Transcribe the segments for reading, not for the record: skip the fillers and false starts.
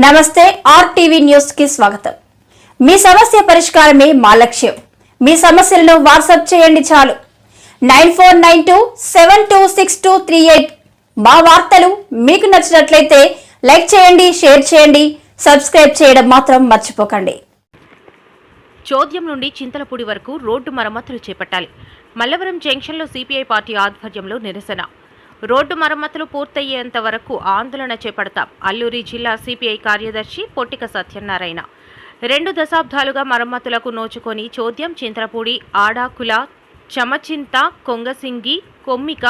నమస్తే RTV news కి స్వాగతం. మీ సమస్య పరిష్కారమే మా లక్ష్యం. మీ సమస్యలను వాట్సాప్ చేయండి చాలు. 9492726238. మా వార్తలు మీకు నచ్చినట్లయితే లైక్ చేయండి, షేర్ చేయండి, సబ్స్క్రైబ్ చేయడం మాత్రం మర్చిపోకండి. చోద్యం నుండి చింతలపూడి వరకు రోడ్డు మరమ్మతులు చేపట్టాలి. మల్లవరం జంక్షన్లో సిపిఐ పార్టీ ఆధ్వర్యంలో నిరసన. రోడ్డు మరమ్మతులు పూర్తయ్యేంత వరకు ఆందోళన చేపడతాం. అల్లూరి జిల్లా సిపిఐ కార్యదర్శి పొట్టిక సత్యనారాయణ. 2 దశాబ్దాలుగా మరమ్మతులకు నోచుకొని చోద్యం, చింతలపూడి, ఆడాకుల, చమచింత, కొంగసింగి, కొమ్మిక,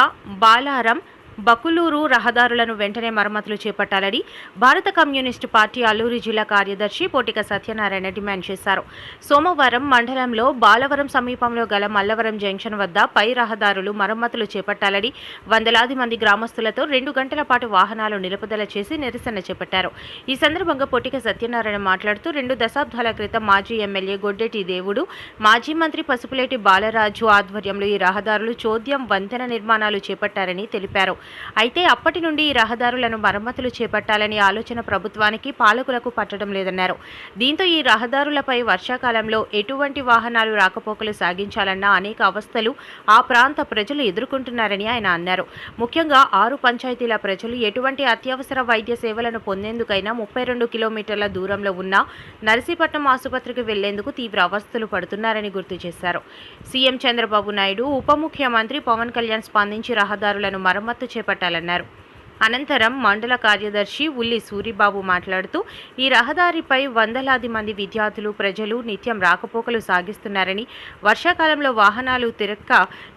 బాలారం, బకులూరు రహదారులను వెంటనే మరమ్మతులు చేపట్టాలని భారత కమ్యూనిస్టు పార్టీ అల్లూరి జిల్లా కార్యదర్శి పొట్టిక సత్యనారాయణ డిమాండ్ చేశారు. సోమవారం మండలంలో బాలవరం సమీపంలో గల మల్లవరం జంక్షన్ వద్ద పై రహదారులు మరమ్మతులు చేపట్టాలని వందలాది మంది గ్రామస్తులతో 2 గంటల పాటు వాహనాలు నిలుపుదల చేసి నిరసన చేపట్టారు. ఈ సందర్భంగా పొట్టిక సత్యనారాయణ మాట్లాడుతూ 2 దశాబ్దాల క్రితం మాజీ ఎమ్మెల్యే గొడ్డెటి దేవుడు, మాజీ మంత్రి పసుపులేటి బాలరాజు ఆధ్వర్యంలో ఈ రహదారులు చోద్యం వంతెన నిర్మాణాలు చేపట్టారని తెలిపారు. అయితే అప్పటి నుండి ఈ రహదారులను మరమ్మతులు చేపట్టాలని ఆలోచన ప్రభుత్వానికి, పాలకులకు పట్టడం లేదన్నారు. దీంతో ఈ రహదారులపై వర్షాకాలంలో ఎటువంటి వాహనాలు రాకపోకలు సాగించాలన్న అనేక అవస్థలు ఆ ప్రాంత ప్రజలు ఎదుర్కొంటున్నారని ఆయన అన్నారు. ముఖ్యంగా 6 పంచాయతీల ప్రజలు ఎటువంటి అత్యవసర వైద్య సేవలను పొందేందుకైనా 32 కిలోమీటర్ల దూరంలో ఉన్న నర్సీపట్నం ఆసుపత్రికి వెళ్లేందుకు తీవ్ర అవస్థలు పడుతున్నారని గుర్తు చేశారు. సీఎం చంద్రబాబు నాయుడు, ఉప ముఖ్యమంత్రి పవన్ కళ్యాణ్ స్పందించి రహదారులను మరమ్మతు చేపట్టాలన్నారు. అనంతరం మండల కార్యదర్శి ఉల్లి సూరిబాబు మాట్లాడుతూ ఈ రహదారిపై వందలాది మంది విద్యార్థులు, ప్రజలు నిత్యం రాకపోకలు సాగిస్తున్నారని, వర్షాకాలంలో వాహనాలు తిరక్క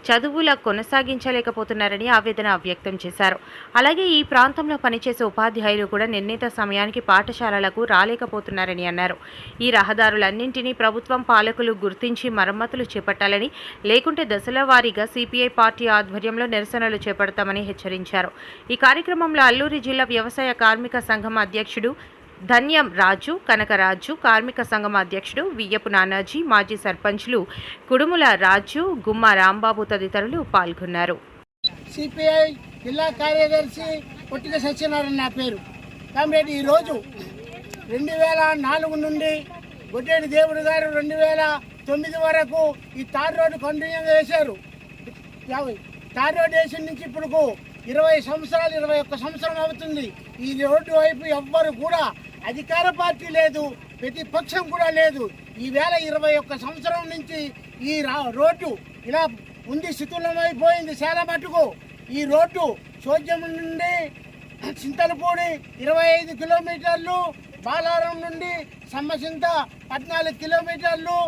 చదువుల కొనసాగించలేకపోతున్నారని ఆవేదన వ్యక్తం చేశారు. అలాగే ఈ ప్రాంతంలో పనిచేసే ఉపాధ్యాయులు కూడా నిర్ణీత సమయానికి పాఠశాలలకు రాలేకపోతున్నారని అన్నారు. ఈ రహదారులన్నింటినీ ప్రభుత్వం, పాలకులు గుర్తించి మరమ్మతులు చేపట్టాలని, లేకుంటే దశల వారీగా సిపిఐ పార్టీ ఆధ్వర్యంలో నిరసనలు చేపడతామని హెచ్చరించారు. ఈ కార్యక్రమంలో అల్లూరి జిల్లా వ్యవసాయ కార్మిక సంఘం అధ్యక్షుడు ధన్యం రాజు, కనకరాజు, కార్మిక సంఘం అధ్యక్షుడు వియ్యపు నానాజీ, మాజీ సర్పంచ్లు కుడుముల రాజు, గుమ్మ రాంబాబు తదితరులు పాల్గొన్నారు. సిపిఐ జిల్లా కార్యదర్శి పొట్టిక సత్యనారాయణ నా పేరు. కాబట్టి ఈరోజు 2004 నుండి గొడ్డేటి దేవుడు గారు 2009 వరకు ఈ తార్ రోడ్డు కంటిన్యూగా వేశారు. తార్ రోడ్డు వేసిన నుంచి ఇప్పుడు 20 సంవత్సరాలు, 21 సంవత్సరం అవుతుంది. ఈ రోడ్డు వైపు ఎవ్వరు కూడా అధికార పార్టీ లేదు, ప్రతిపక్షం కూడా లేదు. ఈవేళ 21 సంవత్సరం నుంచి ఈ రోడ్డు ఇలా ఉంది, శిథిలమైపోయింది చాలా మటుకు. ఈ రోడ్డు చోద్యం నుండి చింతలపూడి 25 కిలోమీటర్లు, బాలారం నుండి సమ్మసింత 14 కిలోమీటర్లు,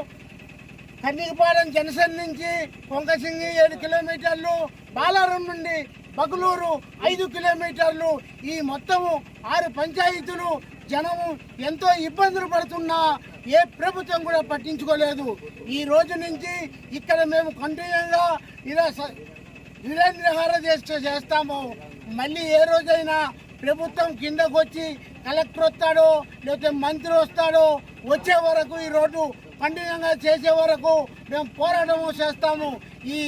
కన్నికపాలెం జనసేన నుంచి కొంగసింగి 7 కిలోమీటర్లు, బాలారం నుండి బకులూరు 5 కిలోమీటర్లు. ఈ మొత్తము 6 పంచాయతీలు. జనము ఎంతో ఇబ్బందులు పడుతున్నా ఏ ప్రభుత్వం కూడా పట్టించుకోలేదు. ఈ రోజు నుంచి ఇక్కడ మేము కంటిన్యూగా నిరాహార దీక్ష చేస్తాము. మళ్ళీ ఏ రోజైనా ప్రభుత్వం కిందకు వచ్చి కలెక్టర్ వస్తాడో లేకపోతే మంత్రి వస్తాడో, వచ్చే వరకు ఈ రోడ్డు కంటిన్యూగా చేసే వరకు మేము పోరాటం చేస్తాము. ఈ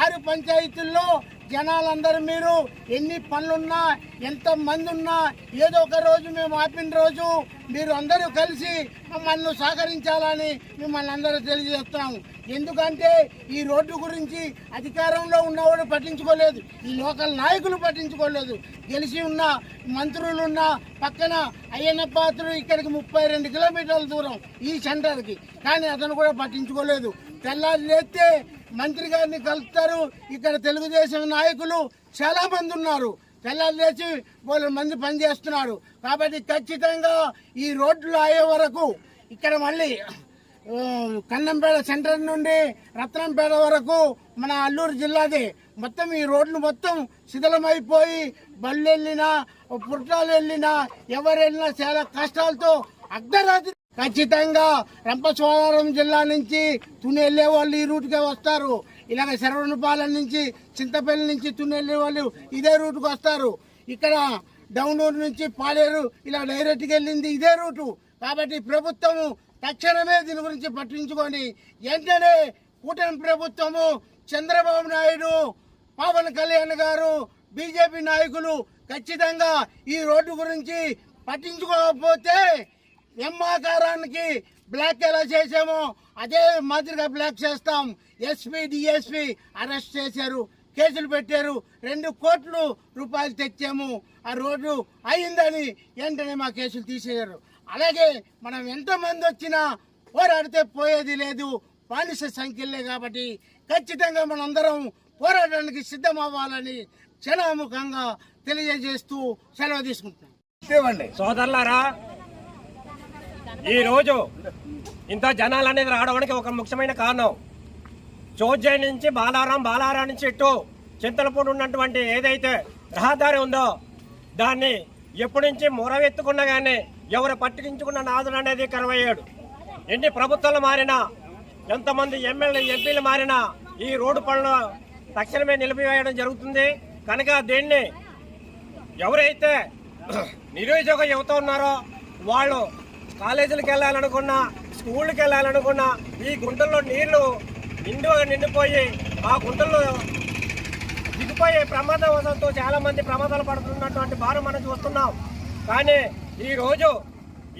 6 పంచాయతీల్లో జనాలందరూ మీరు ఎన్ని పనులున్నా, ఎంతమంది ఉన్నా, ఏదో ఒక రోజు మేము ఆపిన రోజు మీరు అందరూ కలిసి మమ్మల్ని సహకరించాలని మిమ్మల్ని అందరూ తెలియజేస్తున్నాము. ఎందుకంటే ఈ రోడ్డు గురించి అధికారంలో ఉన్నవాడు పట్టించుకోలేదు, ఈ లోకల్ నాయకులు పట్టించుకోలేదు. గెలిచి ఉన్న మంత్రులున్న పక్కన అయ్యన్న పాత్రుడు ఇక్కడికి 32 కిలోమీటర్ల దూరం ఈ సెంటర్కి, కానీ అతను కూడా పట్టించుకోలేదు. తెల్లారి లేస్తే మంత్రి గారిని కలుపుతారు. ఇక్కడ తెలుగుదేశం నాయకులు చాలా మంది ఉన్నారు, తెల్లారి లేచి 100 మంది పనిచేస్తున్నారు. కాబట్టి ఖచ్చితంగా ఈ రోడ్లు అయ్యే వరకు ఇక్కడ మళ్ళీ కన్నంపేట సెంటర్ నుండి రత్నంపేట వరకు మన అల్లూరు జిల్లాది మొత్తం ఈ రోడ్లు మొత్తం శిథిలమైపోయి బళ్ళు వెళ్ళినా, పుట్టాలు వెళ్ళినా, ఎవరు వెళ్ళినా చాలా కష్టాలతో అర్ధరాత్రి ఖచ్చితంగా రంపచోడవరం జిల్లా నుంచి తుని వెళ్ళే వాళ్ళు ఈ రూట్కే వస్తారు. ఇలాగ శరవణపాలెం నుంచి, చింతపల్లి నుంచి తుని వెళ్ళే వాళ్ళు ఇదే రూట్కి వస్తారు. ఇక్కడ డౌనూరు నుంచి పాలేరు ఇలా డైరెక్ట్గా వెళ్ళింది ఇదే రూటు. కాబట్టి ప్రభుత్వము తక్షణమే దీని గురించి పట్టించుకొని వెంటనే కూటమి ప్రభుత్వము, చంద్రబాబు నాయుడు, పవన్ కళ్యాణ్ గారు, బీజేపీ నాయకులు ఖచ్చితంగా ఈ రోడ్డు గురించి పట్టించుకోకపోతే ఎమ్మాకారానికి బ్లాక్ ఎలా చేసామో అదే మాదిరిగా బ్లాక్ చేస్తాం. ఎస్పీ డిఎస్పీ అరెస్ట్ చేశారు, కేసులు పెట్టారు, 2 కోట్ల రూపాయలు తెచ్చాము. ఆ రోడ్డు అయిందని వెంటనే మా కేసులు తీసేశారు. అలాగే మనం ఎంతమంది వచ్చినా పోరాడితే పోయేది లేదు, బానిస సంఖ్యలే. కాబట్టి ఖచ్చితంగా మనందరం పోరాటానికి సిద్ధం అవ్వాలని క్షణాముఖంగా తెలియజేస్తూ సెలవు తీసుకుంటున్నాం. సోదరులారా, ఈ రోజు ఇంత జనాలు అనేది రావడానికి ఒక ముఖ్యమైన కారణం చోద్యం నుంచి బాలారం నుంచి ఇటు చింతలపూడి ఉన్నటువంటి ఏదైతే రహదారి ఉందో దాన్ని ఎప్పటి నుంచి మొరవెత్తుకున్నా కానీ ఎవరు పట్టించుకున్న నాదుడు అనేది కరువయ్యాడు. ఎన్ని ప్రభుత్వాలు మారినా, ఎంతమంది ఎమ్మెల్యే ఎంపీలు మారినా ఈ రోడ్డు పనులు తక్షణమే నిలిపివేయడం జరుగుతుంది. కనుక దీన్ని ఎవరైతే నిరుద్యోగ యువత ఉన్నారో వాళ్ళు కాలేజీలకు వెళ్ళాలనుకున్నా, స్కూళ్ళకి వెళ్ళాలనుకున్నా ఈ గుంటల్లో నీళ్లు నిండిపోయి ఆ గుంటల్లో దిగిపోయే ప్రమాదవశాత్తు చాలా మంది ప్రమాదాలు పడుతున్నటువంటి భారం మనం చూస్తున్నాం. కానీ ఈ రోజు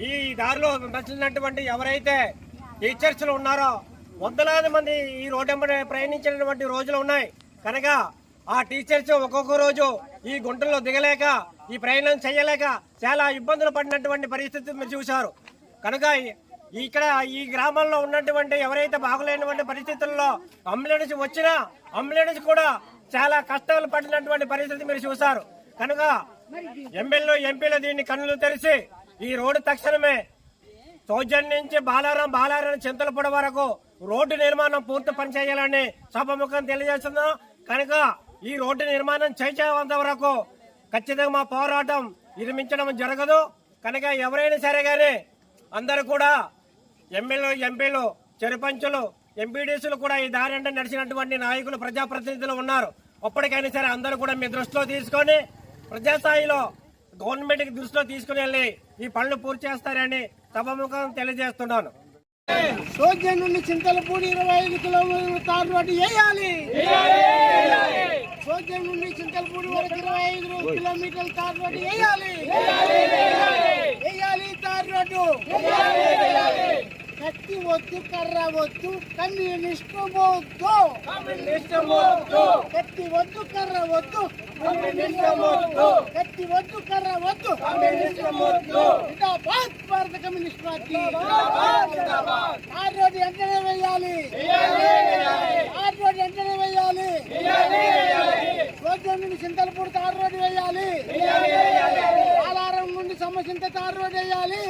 ఈ దారిలో నచ్చినటువంటి ఎవరైతే టీచర్స్లు ఉన్నారో వందలాది మంది ఈ రోడ్డు వెంబడి ప్రయాణించినటువంటి రోజులు ఉన్నాయి. కనుక ఆ టీచర్స్ ఒక్కొక్క రోజు ఈ గుంటల్లో దిగలేక ఈ ప్రయాణం చేయలేక చాలా ఇబ్బందులు పడినటువంటి పరిస్థితి మీరు చూశారు. కనుక ఇక్కడ ఈ గ్రామంలో ఉన్నటువంటి ఎవరైతే బాగులేనటువంటి పరిస్థితుల్లో అంబులెన్స్ వచ్చినా అంబులెన్స్ కూడా చాలా కష్టాలు పడినటువంటి పరిస్థితి మీరు చూశారు. కనుక ఎమ్మెల్యే ఎంపీలు దీన్ని కన్నులు తెరిచి ఈ రోడ్డు తక్షణమే చౌజన్ నుంచి బాలారం చింతలపూడి వరకు రోడ్డు నిర్మాణం పూర్తి పనిచేయాలని సభముఖం తెలియజేస్తున్నాం. కనుక ఈ రోడ్డు నిర్మాణం చేసేంత వరకు ఖచ్చితంగా మా పోరాటం విరమించడం జరగదు. కనుక ఎవరైనా సరే కానీ అందరూ కూడా ఎమ్మెల్యే ఎంపీలు సర్పంచులు ఎంపీడీసీలు కూడా ఈ దారి అంటే నడిచినటువంటి నాయకులు ప్రజాప్రతినిధులు ఉన్నారు. అప్పటికైనా సరే అందరూ కూడా మీ దృష్టిలో తీసుకొని ప్రజాస్థాయిలో గవర్నమెంట్కి దృష్టిలో తీసుకుని వెళ్ళి ఈ పనులు పూర్తి చేస్తారని సభముఖం తెలియజేస్తున్నాను. చోద్యం నుండి చింతలపూడి 25 కిలోమీటర్ల తార్ రోడ్డు వేయాలి. చోద్యం నుండి చింతలపూడి వరకు 25 కిలోమీటర్ల తార్ రోడ్డు వేయాలి. తార్ రోడ్డు కత్తి వద్దు, కర్ర వద్దు, కమ్యూనిస్టు వద్దు. కత్తి వద్దు, కర్ర వద్దు, కత్తి వద్దు, కర్ర వద్దు. జిందాబాద్ భారత కమ్యూనిస్ట్ పార్టీ. తార్ రోడ్డు వెంటనే వేయాలి. తార్ రోడ్డు వెంటనే వేయాలి. చోద్యం నుండి చింతలపూడి తార్ రోడ్డు వేయాలి. బాలారం నుండి సమసింత తార్ రోడ్డు వేయాలి.